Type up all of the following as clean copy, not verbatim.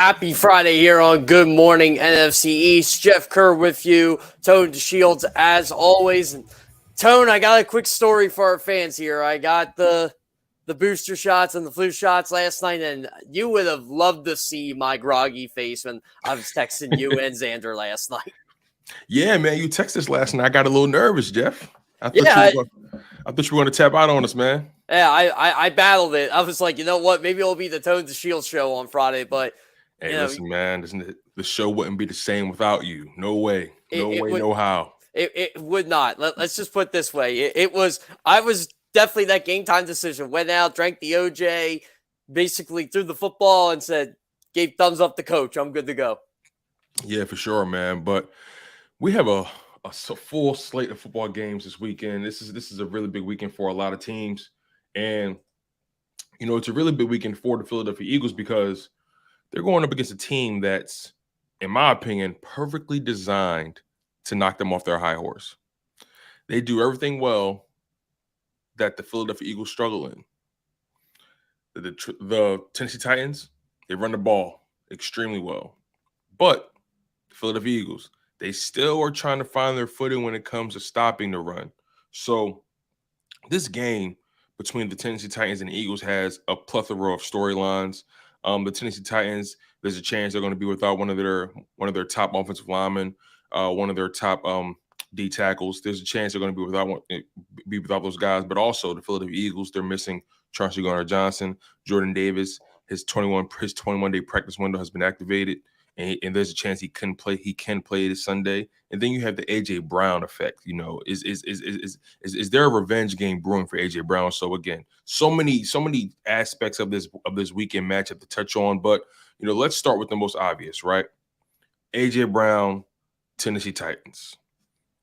Happy Friday here on Good Morning NFC East. Jeff Kerr with you. Tone DeShields as always. And Tone, I got a quick story for our fans here. I got the booster shots and the flu shots last night, and you would have loved to see my groggy face when I was texting you and Xander last night. Yeah, man, you texted us last night. I got a little nervous, Jeff. I thought you were going to tap out on us, man. Yeah, I battled it. I was like, you know what? Maybe it'll be the Tone DeShields show on Friday, but hey, listen, man, the show wouldn't be the same without you. No way. No how. It would not. Let's just put it this way. I was definitely that game time decision. Went out, drank the OJ, basically threw the football and said, gave thumbs up to coach. I'm good to go. Yeah, for sure, man. But we have a full slate of football games this weekend. This is a really big weekend for a lot of teams. And, it's a really big weekend for the Philadelphia Eagles because they're going up against a team that's, in my opinion, perfectly designed to knock them off their high horse. They do everything well that the Philadelphia Eagles struggle in. The Tennessee Titans, they run the ball extremely well. But the Philadelphia Eagles, they still are trying to find their footing when it comes to stopping the run. So this game between the Tennessee Titans and the Eagles has a plethora of storylines. The Tennessee Titans, there's a chance they're going to be without one of their top offensive linemen, one of their top D tackles. There's a chance they're going to be without those guys. But also the Philadelphia Eagles, they're missing Chauncey Gardner-Johnson, Jordan Davis. His 21-day practice window has been activated, and there's a chance he can play this Sunday. And then you have the AJ Brown effect. Is there a revenge game brewing for AJ Brown? So again, so many aspects of this weekend matchup to touch on. But let's start with the most obvious, right? AJ Brown, Tennessee Titans.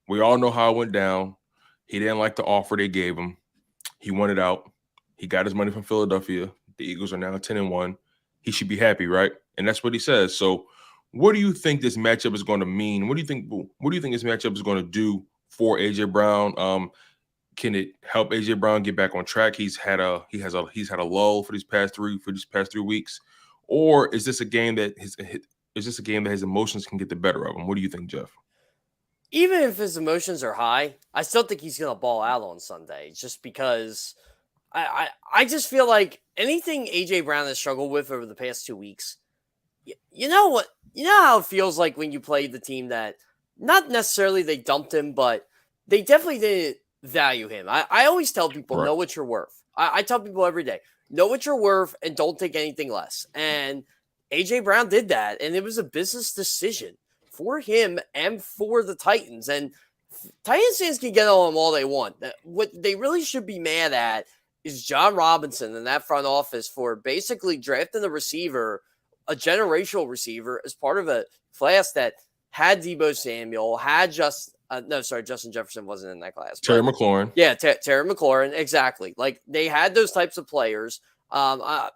We all know how it went down. He didn't like the offer they gave him. He wanted out. He got his money from Philadelphia. The Eagles are now 10-1. He should be happy, right? And that's what he says. So what do you think this matchup is going to mean? What do you think this matchup is going to do for AJ Brown? Can it help AJ Brown get back on track? He's had a lull for these past 3 weeks, or is this a game that his emotions can get the better of him? What do you think, Jeff? Even if his emotions are high, I still think he's going to ball out on Sunday, just because I just feel like anything AJ Brown has struggled with over the past 2 weeks. You know what? You know how it feels like when you play the team that not necessarily they dumped him, but they definitely didn't value him. I always tell people, know what you're worth. I tell people every day, know what you're worth and don't take anything less. And AJ Brown did that, and it was a business decision for him and for the Titans. And Titans fans can get on them all they want. What they really should be mad at is John Robinson and that front office for basically drafting a receiver, a generational receiver, as part of a class that had Deebo Samuel, had Justin Jefferson wasn't in that class. Terry McLaurin. Yeah, Terry McLaurin, exactly. Like, they had those types of players. I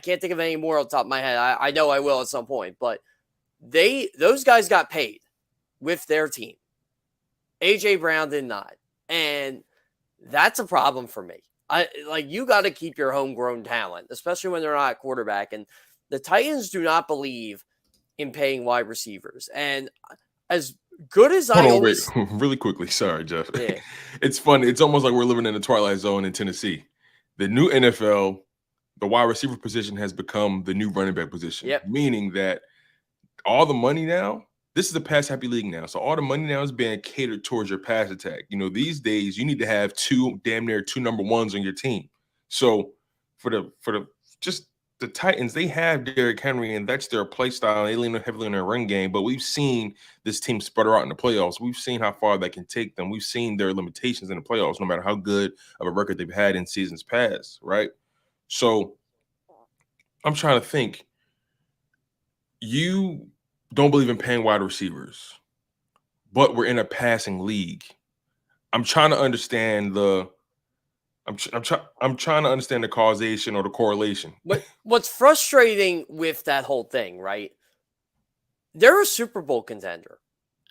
can't think of any more on the top of my head. I know I will at some point, but those guys got paid with their team. AJ Brown did not. And that's a problem for me. You got to keep your homegrown talent, especially when they're not at quarterback. And the Titans do not believe in paying wide receivers. And as good as wait, really quickly. Sorry, Jeff. Yeah. It's funny. It's almost like we're living in the Twilight Zone in Tennessee. The new NFL, the wide receiver position has become the new running back position. Yep. Meaning that all the money now, this is a pass-happy league now. So all the money now is being catered towards your pass attack. These days you need to have damn near two number ones on your team. So for the Titans, they have Derrick Henry, and that's their play style. They lean heavily on their run game, but we've seen this team sputter out in the playoffs. We've seen how far that can take them. We've seen their limitations in the playoffs, no matter how good of a record they've had in seasons past, right? So I'm trying to think. You don't believe in paying wide receivers, but we're in a passing league. I'm trying to understand I'm trying to understand the causation or the correlation. What's frustrating with that whole thing, right? They're a Super Bowl contender.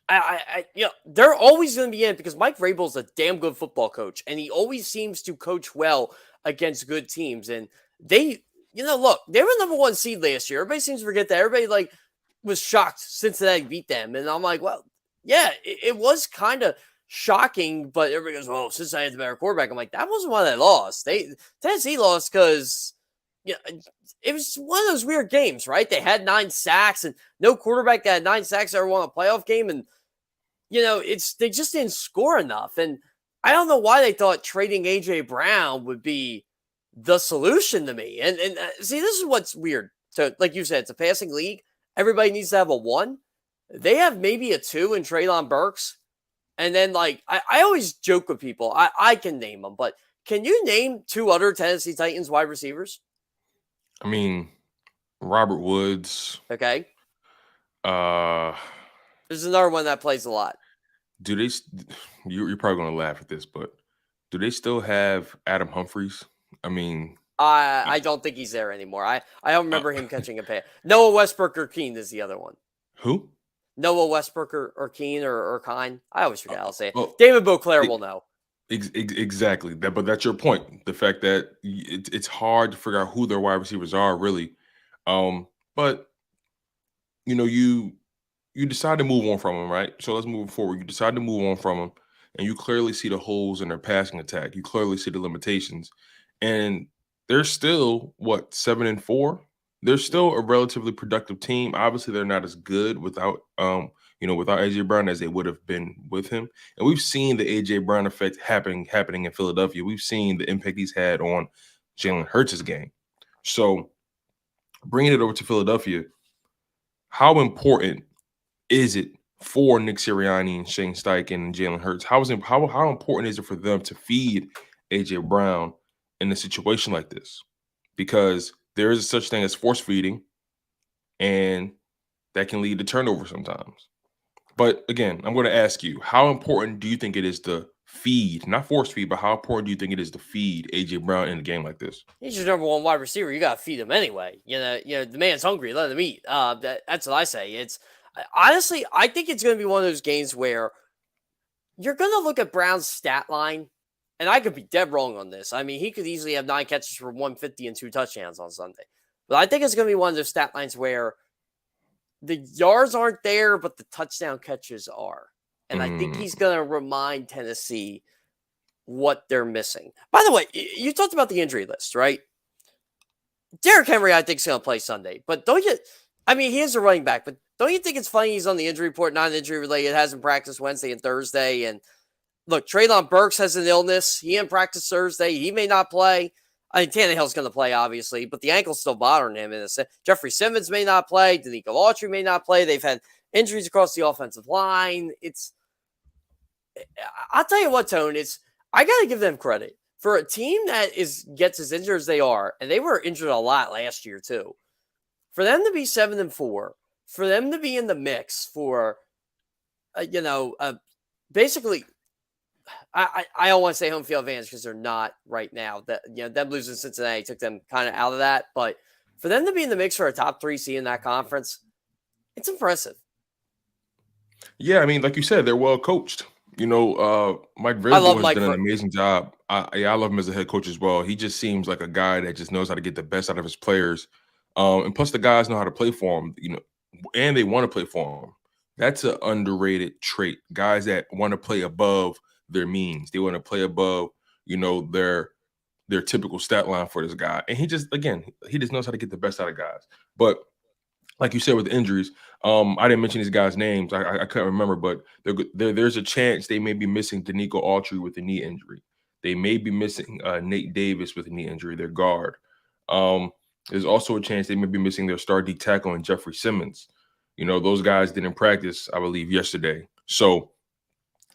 They're always going to be in it because Mike Vrabel's a damn good football coach, and he always seems to coach well against good teams. And they look, they were number 1 seed last year. Everybody seems to forget that. Everybody was shocked Cincinnati beat them. And I'm like, well, yeah, it was kind of shocking, but everybody goes, "Oh, Cincinnati had the better quarterback." I'm like, that wasn't why they lost. Tennessee lost because it was one of those weird games, right? They had 9 sacks, and no quarterback that had 9 sacks ever won a playoff game, and they just didn't score enough. And I don't know why they thought trading AJ Brown would be the solution to me. And see, this is what's weird. So, like you said, it's a passing league. Everybody needs to have a 1. They have maybe a 2 in Treylon Burks. And then, I always joke with people. I can name them, but can you name 2 other Tennessee Titans wide receivers? I mean, Robert Woods. Okay. There's another one that plays a lot. Do they? You're probably going to laugh at this, but do they still have Adam Humphries? I mean, I don't think he's there anymore. I don't remember him catching a pass. Noah Westbrook or Keene is the other one. Who? Noah Westbrook or Keene or Kine. I always forget how to say it. Well, David Beauclair will know. Exactly. But that's your point. The fact that it's hard to figure out who their wide receivers are, really. But you decide to move on from them, right? So let's move forward. You decide to move on from them, and you clearly see the holes in their passing attack. You clearly see the limitations, and they're still 7-4. They're still a relatively productive team. Obviously, they're not as good without without AJ Brown as they would have been with him. And we've seen the AJ Brown effect happening in Philadelphia. We've seen the impact he's had on Jalen Hurts' game. So bringing it over to Philadelphia, how important is it for Nick Sirianni and Shane Steichen and Jalen Hurts? How important is it for them to feed AJ Brown in a situation like this? Because there is such thing as force feeding, and that can lead to turnover sometimes. But again, I'm going to ask you, how important do you think it is to feed, not force feed, but how important do you think it is to feed AJ Brown in a game like this? He's your number 1 wide receiver. You got to feed him anyway. The man's hungry. Let him eat. That's what I say. It's honestly, I think it's going to be one of those games where you're going to look at Brown's stat line, and I could be dead wrong on this. I mean, he could easily have 9 catches for 150 and 2 touchdowns on Sunday. But I think it's going to be one of those stat lines where the yards aren't there, but the touchdown catches are. And I think he's going to remind Tennessee what they're missing. By the way, you talked about the injury list, right? Derrick Henry, I think, is going to play Sunday. But he is a running back, but don't you think it's funny he's on the injury report, non-injury related, hasn't practiced Wednesday and Thursday? And look, Treylon Burks has an illness. He didn't practice Thursday. He may not play. I mean, Tannehill's going to play, obviously, but the ankle's still bothering him. Jeffrey Simmons may not play. Danico Autry may not play. They've had injuries across the offensive line. I'll tell you what, Tone, I got to give them credit. For a team that gets as injured as they are, and they were injured a lot last year, too, for them to be 7-4, for them to be in the mix for, basically, I don't want to say home field advantage because they're not right now. That them losing Cincinnati took them kind of out of that. But for them to be in the mix for a top 3 seed in that conference, it's impressive. Yeah, I mean, like you said, they're well coached. Mike Vrabel has done an amazing job. I love him as a head coach as well. He just seems like a guy that just knows how to get the best out of his players. And plus, the guys know how to play for him. And they want to play for him. That's an underrated trait. Guys that want to play above their means. They want to play above, their typical stat line for this guy. And he just knows how to get the best out of guys. But like you said with the injuries, I didn't mention these guys' names. I couldn't remember, but there's a chance they may be missing Danico Autry with a knee injury. They may be missing Nate Davis with a knee injury, their guard. There's also a chance they may be missing their star D tackle and Jeffrey Simmons. Those guys didn't practice, I believe, yesterday. So,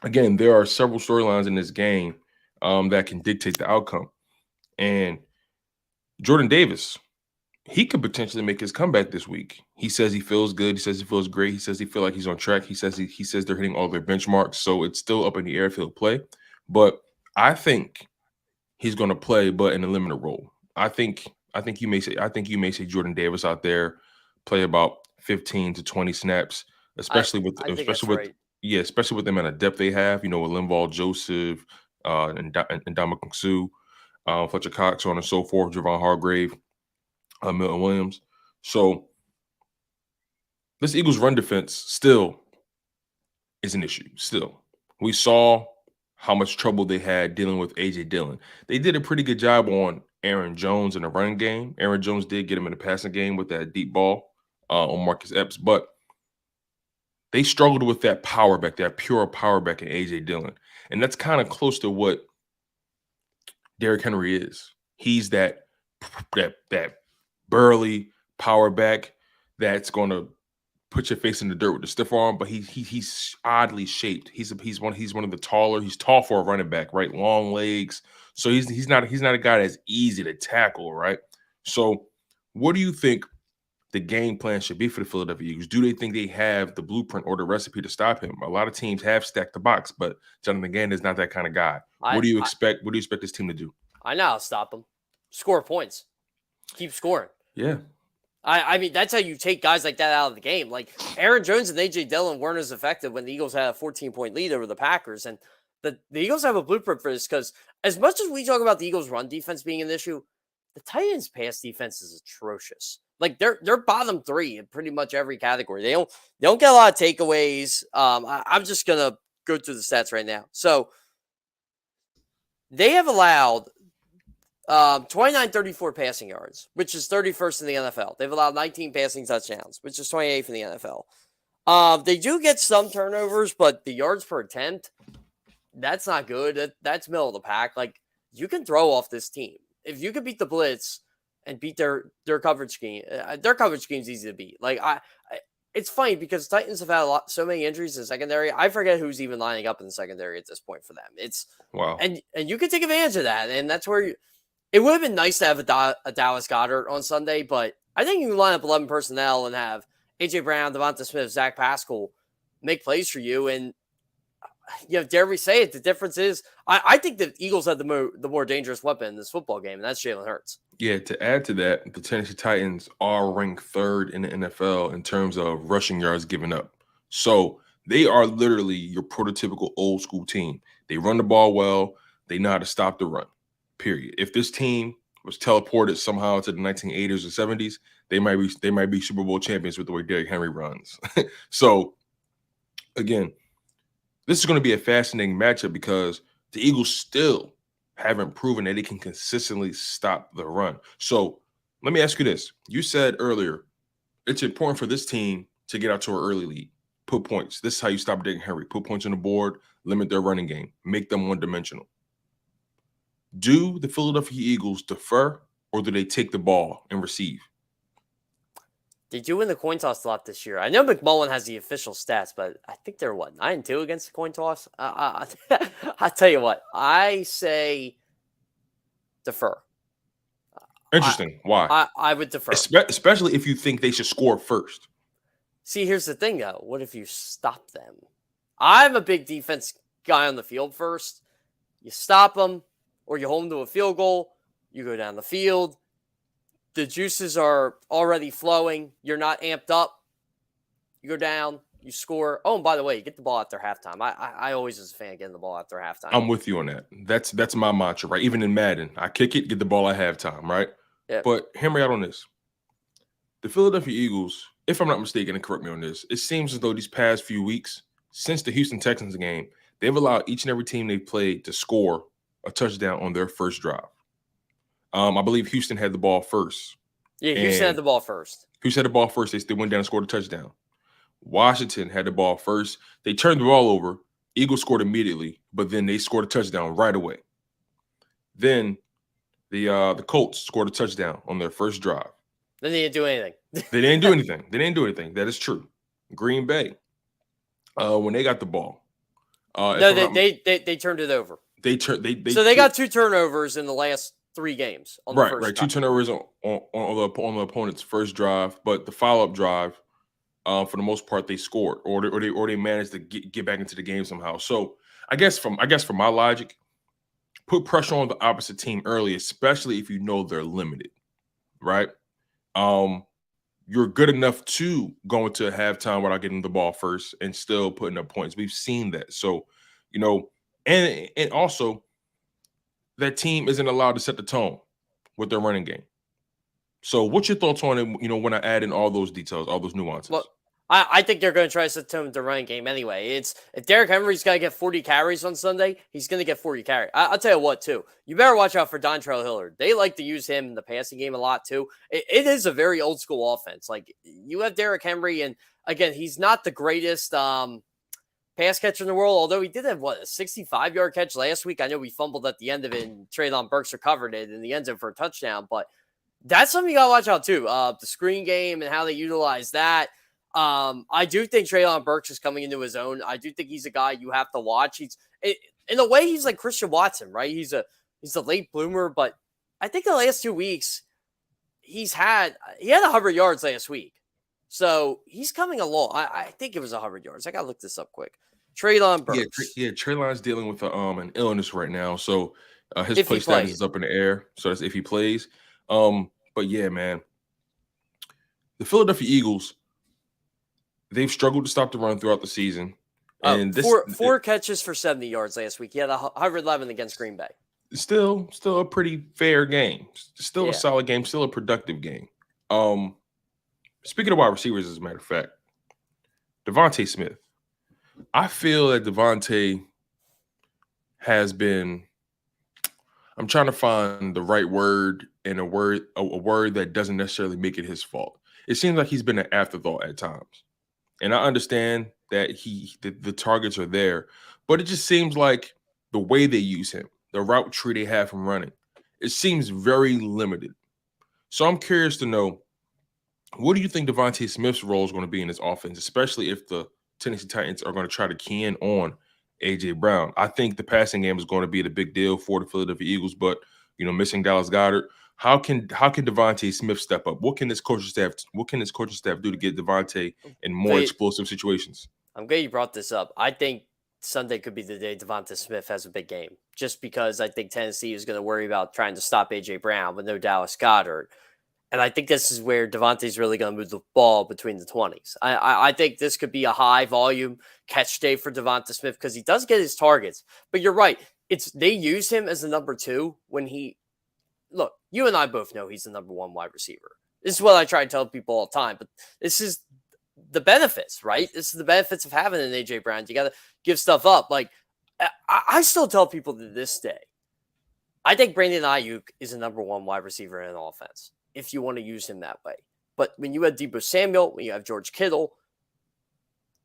again, there are several storylines in this game that can dictate the outcome. And Jordan Davis, he could potentially make his comeback this week. He says he feels good. He says he feels great. He says he feels like he's on track. He says they're hitting all their benchmarks. So it's still up in the air if he'll play. But I think he's going to play, but in a limited role. I think you may say Jordan Davis out there play about 15 to 20 snaps, especially with them in a depth they have. With Linval Joseph and Ndamukong Suh, Fletcher Cox, so on and so forth, Javon Hargrave. Milton Williams. So this Eagles run defense still is an issue. Still, we saw how much trouble they had dealing with A.J. Dillon. They did a pretty good job on Aaron Jones in the running game. Aaron Jones did get him in the passing game with that deep ball on Marcus Epps, but they struggled with that power back, that pure power back in A.J. Dillon. And that's kind of close to what Derrick Henry is. He's that burly power back that's going to put your face in the dirt with the stiff arm, but he's oddly shaped. He's one of the taller. He's tall for a running back, right? Long legs. So he's not a guy that's easy to tackle, right? So what do you think the game plan should be for the Philadelphia Eagles? Do they think they have the blueprint or the recipe to stop him? A lot of teams have stacked the box, but Jonathan Gannon is not that kind of guy. What do you expect this team to do? I know how to stop him. Score points. Keep scoring. Yeah. I mean, that's how you take guys like that out of the game. Like Aaron Jones and A.J. Dillon weren't as effective when the Eagles had a 14-point lead over the Packers. And the Eagles have a blueprint for this because as much as we talk about the Eagles' run defense being an issue, the Titans' pass defense is atrocious. Like they're bottom 3 in pretty much every category. They don't get a lot of takeaways. I'm just gonna go through the stats right now. So they have allowed 29-34 passing yards, which is 31st in the NFL. They've allowed 19 passing touchdowns, which is 28th in the NFL. They do get some turnovers, but the yards per attempt, that's not good. That's middle of the pack. Like you can throw off this team. If you could beat the blitz and beat their coverage scheme, their coverage scheme is easy to beat. Like it's funny because Titans have had so many injuries in the secondary. I forget who's even lining up in the secondary at this point for them. It's wow, and you can take advantage of that, and that's where it would have been nice to have a Dallas Goedert on Sunday, but I think you can line up 11 personnel and have A.J. Brown, Devonta Smith, Zach Pascal make plays for you. And dare we say it, the difference is I think the Eagles have the more dangerous weapon in this football game, and that's Jalen Hurts. Yeah, to add to that, the Tennessee Titans are ranked 3rd in the NFL in terms of rushing yards given up. So they are literally your prototypical old school team. They run the ball well. They know how to stop the run. Period. If this team was teleported somehow to the 1980s or 70s, they might be Super Bowl champions with the way Derrick Henry runs. So again, this is going to be a fascinating matchup because the Eagles still haven't proven that they can consistently stop the run. So let me ask you this. You said earlier, it's important for this team to get out to an early lead, put points. This is how you stop Derrick Henry. Put points on the board, limit their running game, make them one-dimensional. Do the Philadelphia Eagles defer or do they take the ball and receive? They do win the coin toss a lot this year. I know McMullen has the official stats, but I think they're 9-2 against the coin toss. I'll tell you what, I say defer. Interesting. Why? I would defer. Especially if you think they should score first. See, here's the thing, though. What if you stop them? I'm a big defense guy on the field first. You stop them, or you hold them to a field goal. You go down the field. The juices are already flowing. You're not amped up. You go down. You score. Oh, and by the way, you get the ball after halftime. I always was a fan of getting the ball after halftime. I'm with you on that. That's my mantra, right? Even in Madden, I kick it, get the ball at halftime, right? Yep. But hear me out on this. The Philadelphia Eagles, if I'm not mistaken, and correct me on this, it seems as though these past few weeks, since the Houston Texans game, they've allowed each and every team they've played to score a touchdown on their first drive. I believe Houston had the ball first. Yeah, Houston had the ball first. Houston had the ball first. They still went down and scored a touchdown. Washington had the ball first. They turned the ball over. Eagles scored immediately, but then they scored a touchdown right away. Then the Colts scored a touchdown on their first drive. Then they didn't do anything. They didn't do anything. They didn't do anything. That is true. Green Bay, when they got the ball. No, they turned it over. So they got 2 turnovers in the last 3 games. On the first right. drive. 2 turnovers on the opponent's first drive, but the follow-up drive, for the most part, they scored or they managed to get back into the game somehow. So I guess from my logic, put pressure on the opposite team early, especially if you know they're limited, right? You're good enough to go into halftime without getting the ball first and still putting up points. We've seen that. So, and also that team isn't allowed to set the tone with their running game. So what's your thoughts on it, when I add in all those details, all those nuances? Well, I think they're going to try to set him the running game anyway. It's if Derrick Henry's got to get 40 carries on Sunday, he's going to get 40 carries. I'll tell you what, too. You better watch out for Dontrell Hilliard. They like to use him in the passing game a lot, too. It is a very old school offense. Like, you have Derrick Henry, and again, he's not the greatest pass catcher in the world, although he did have, a 65-yard catch last week. I know we fumbled at the end of it, and Treylon Burks recovered it in the end zone for a touchdown, but that's something you got to watch out, too. The screen game and how they utilize that. I do think Treylon Burks is coming into his own. I do think he's a guy you have to watch. In a way, he's like Christian Watson, right? He's a late bloomer, but I think the last 2 weeks he had 100 yards last week. So he's coming along. I think it was 100 yards. I got to look this up quick. Treylon Burks. Yeah, Treylon's dealing with an illness right now. So his If play he status plays. is up in the air. So that's if he plays. But yeah, man. The Philadelphia Eagles, they've struggled to stop the run throughout the season. And four catches for 70 yards last week. He had 111 against Green Bay. Still a pretty fair game. Still a solid game. Still a productive game. Speaking of wide receivers, as a matter of fact, Devontae Smith. I feel that Devontae has been. I'm trying to find the right word and a word that doesn't necessarily make it his fault. It seems like he's been an afterthought at times. And I understand that the targets are there, but it just seems like the way they use him, the route tree they have him running, it seems very limited. So I'm curious to know, what do you think Devontae Smith's role is going to be in this offense, especially if the Tennessee Titans are going to try to key in on A.J. Brown? I think the passing game is going to be the big deal for the Philadelphia Eagles, but missing Dallas Goedert, how can Devontae Smith step up? What can this coaching staff do to get Devontae in more explosive situations? I'm glad you brought this up. I think Sunday could be the day Devontae Smith has a big game, just because I think Tennessee is going to worry about trying to stop A.J. Brown with no Dallas Goedert. And I think this is where Devontae's really going to move the ball between the 20s. I think this could be a high volume catch day for Devontae Smith because he does get his targets. But you're right. They use him as the number 2 when look, you and I both know he's the number 1 wide receiver. This is what I try to tell people all the time, but this is the benefits, right? This is the benefits of having an A.J. Brown. You got to give stuff up. Like, I still tell people to this day, I think Brandon Ayuk is the number 1 wide receiver in an offense, if you want to use him that way. But when you have Deebo Samuel, when you have George Kittle,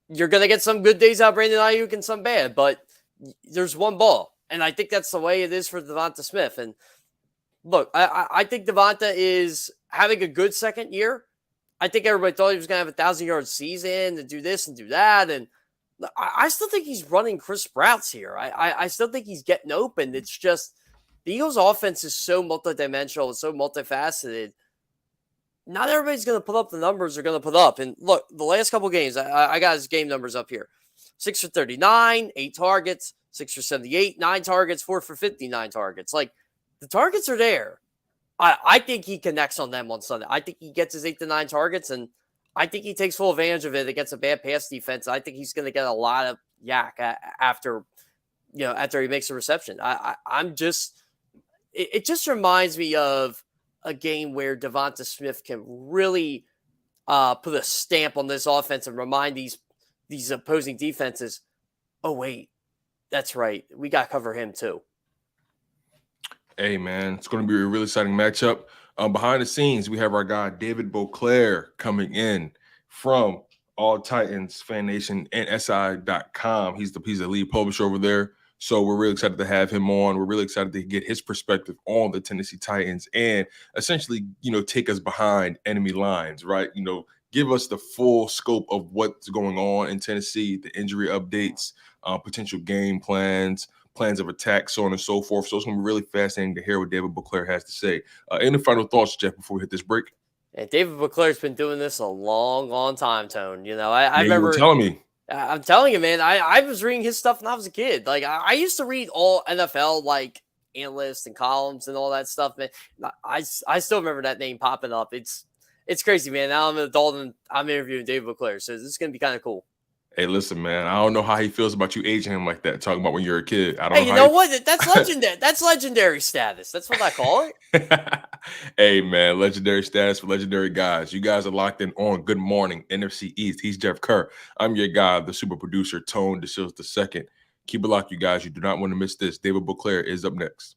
you're going to get some good days out of Brandon Ayuk and some bad, but there's one ball. And I think that's the way it is for Devonta Smith. And look, I think Devonta is having a good second year. I think everybody thought he was going to have 1,000-yard season and do this and do that. And I still think he's running crisp routes here. I still think he's getting open. It's just the Eagles' offense is so multidimensional and so multifaceted. Not everybody's going to put up the numbers they're going to put up. And look, the last couple games, I got his game numbers up here. 6 for 39, 8 targets, 6 for 78, 9 targets, 4 for 59 targets. Like, the targets are there. I think he connects on them on Sunday. I think he gets his 8 to 9 targets, and I think he takes full advantage of it against a bad pass defense. I think he's going to get a lot of yak after he makes a reception. It just reminds me of a game where Devonta Smith can really put a stamp on this offense and remind these opposing defenses, oh, wait, that's right. We got to cover him too. Hey, man, it's going to be a really exciting matchup. Behind the scenes, we have our guy, David Beauclair, coming in from All Titans, Fan Nation, and SI.com. He's the lead publisher over there. So we're really excited to have him on. We're really excited to get his perspective on the Tennessee Titans and essentially, take us behind enemy lines, right? Give us the full scope of what's going on in Tennessee, the injury updates, potential game plans of attack, so on and so forth. So it's going to be really fascinating to hear what David Beauclair has to say. Any final thoughts, Jeff, before we hit this break? And David Beauclair's been doing this a long, long time, Tone. I remember you were telling me. I'm telling you, man, I was reading his stuff when I was a kid. Like, I used to read all NFL, like, analysts and columns and all that stuff, man. I still remember that name popping up. It's crazy, man. Now I'm an adult and I'm interviewing David Beauclair, so this is going to be kind of cool. Hey, listen, man. I don't know how he feels about you aging him like that. Talking about when you're a kid. I don't Hey, know you how know he- what? That's legendary. That's legendary status. That's what I call it. Hey, man, legendary status for legendary guys. You guys are locked in on Good Morning NFC East. He's Jeff Kerr. I'm your guy, the super producer, Tone DeShields II. Keep it locked, you guys. You do not want to miss this. David Bouclair is up next.